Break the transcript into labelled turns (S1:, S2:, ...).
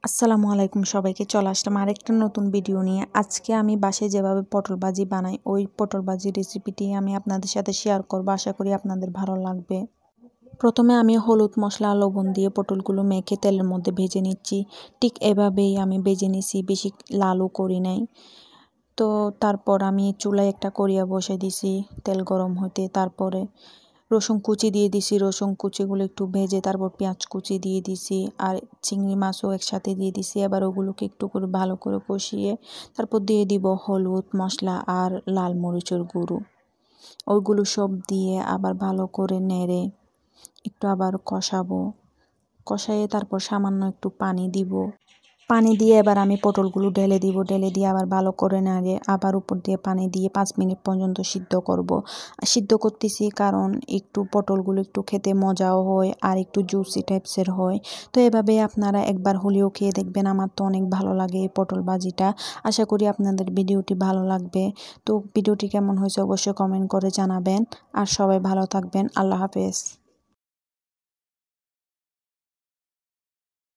S1: আসসালামু আলাইকুম সবাইকে। চলে আসলাম আরেকটা নতুন ভিডিও নিয়ে। আজকে আমি বাসায় যেভাবে পটল ভাজি বানাই ওই পটল ভাজি রেসিপিটি আমি আপনাদের সাথে শেয়ার করব। আশা করি আপনাদের ভালো লাগবে। প্রথমে আমি হলুদ মশলা লবণ দিয়ে পটলগুলো মেখে তেলের মধ্যে ভেজে নিচ্ছি। ঠিক এভাবেই আমি ভেজে নিছি, বেশি লালও করি নাই। তো তারপর আমি চুলায় একটা কড়িয়া বসে দিছি তেল গরম হতে। তারপরে রসুন কুচি দিয়ে দিছি, রসুন কুচিগুলো একটু ভেজে তারপর পেঁয়াজ কুচি দিয়ে দিছি আর চিংড়ি মাছও একসাথে দিয়ে দিছি। এবার ওগুলোকে একটু করে ভালো করে কষিয়ে তারপর দিয়ে দিব হলুদ মশলা আর লাল মরিচের গুঁড়ো। ওইগুলো সব দিয়ে আবার ভালো করে নেড়ে একটু আবার কষাইয়ে তারপর সামান্য একটু পানি দিব। পানি দিয়ে এবার আমি পটলগুলো ঢেলে দিব, ঢেলে দিয়ে আবার ভালো করে নাড়ে আবার উপর দিয়ে পানি দিয়ে 5 মিনিট পর্যন্ত সিদ্ধ করব। সিদ্ধ করতেছি কারণ একটু পটলগুলো একটু খেতে মজাও হয় আর একটু জুসি টাইপসের হয়। তো এভাবে আপনারা একবার হলেও খেয়ে দেখবেন। আমার তো অনেক ভালো লাগে এই পটল ভাজিটা। আশা করি আপনাদের ভিডিওটি ভালো লাগবে। তো ভিডিওটি কেমন হয়েছে অবশ্যই কমেন্ট করে জানাবেন। আর সবাই ভালো থাকবেন। আল্লাহ হাফেজ।